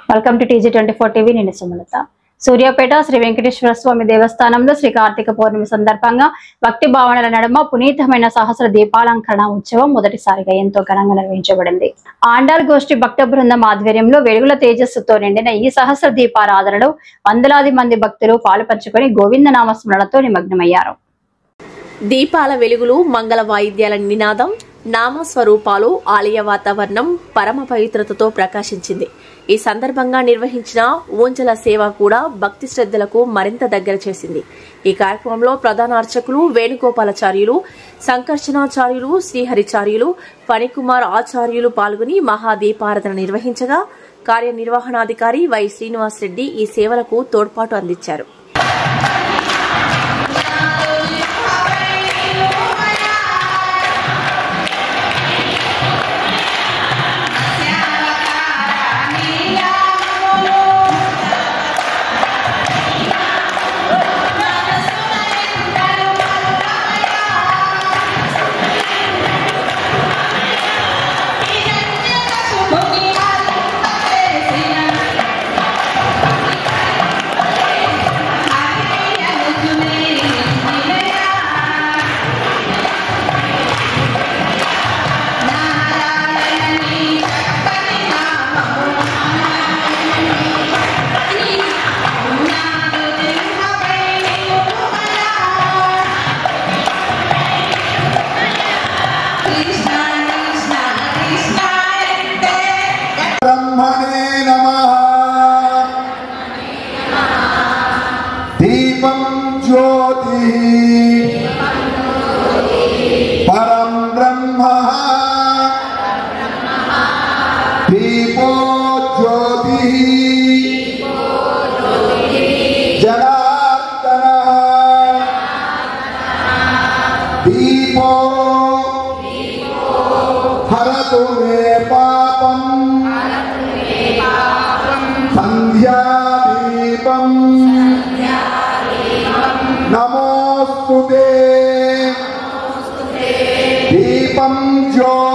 Welcome to TG24 TV. నేను సుమలత. సూర్యాపేట శ్రీ వెంకటేశ్వర స్వామి దేవస్థానంలో శ్రీ కార్తీక పౌర్ణమి సందర్భంగా భక్తి భావనల నడుమ పునీతమైన సహస్ర దీపాలంకరణ ఉత్సవం మొదటిసారిగా ఎంతో ఘనంగా నిర్వహించబడింది. ఆండాల్ గోష్ఠి భక్త బృందం ఆధ్వర్యంలో వెలుగుల తేజస్సుతో నిండిన ఈ సహస్ర దీపారాధనలో వందలాది మంది భక్తులు పాలుపంచుకొని గోవింద నామస్మరణతో నిమగ్నమయ్యారు. దీపాల వెలుగులు, మంగళ వాయిద్యాల నినాదం, నామస్వరూపాలు, ఆలయ వాతావరణం పరమ పవిత్రతతో ప్రకాశించింది. ఈ సందర్భంగా నిర్వహించిన ఊంజల సేవ కూడా భక్తి శ్రద్ధలకు మరింత దగ్గర చేసింది. ఈ కార్యక్రమంలో ప్రధాన అర్చకులు వేణుగోపాలాచార్యులు, సంకర్షణాచార్యులు, శ్రీహరిచార్యులు, ఫణికుమార్ ఆచార్యులు పాల్గొని మహాదీపారాధన నిర్వహించగా కార్యనిర్వహణాధికారి వై శ్రీనివాస్ రెడ్డి ఈ సేవలకు తోడ్పాటు అందించారు. दीपं ज्योति परम ब्रह्म दीपो ज्योति जनार्दन दीपो हरतु मे पापं संध्या दीपं नमोस्तुते दीपं ज्योति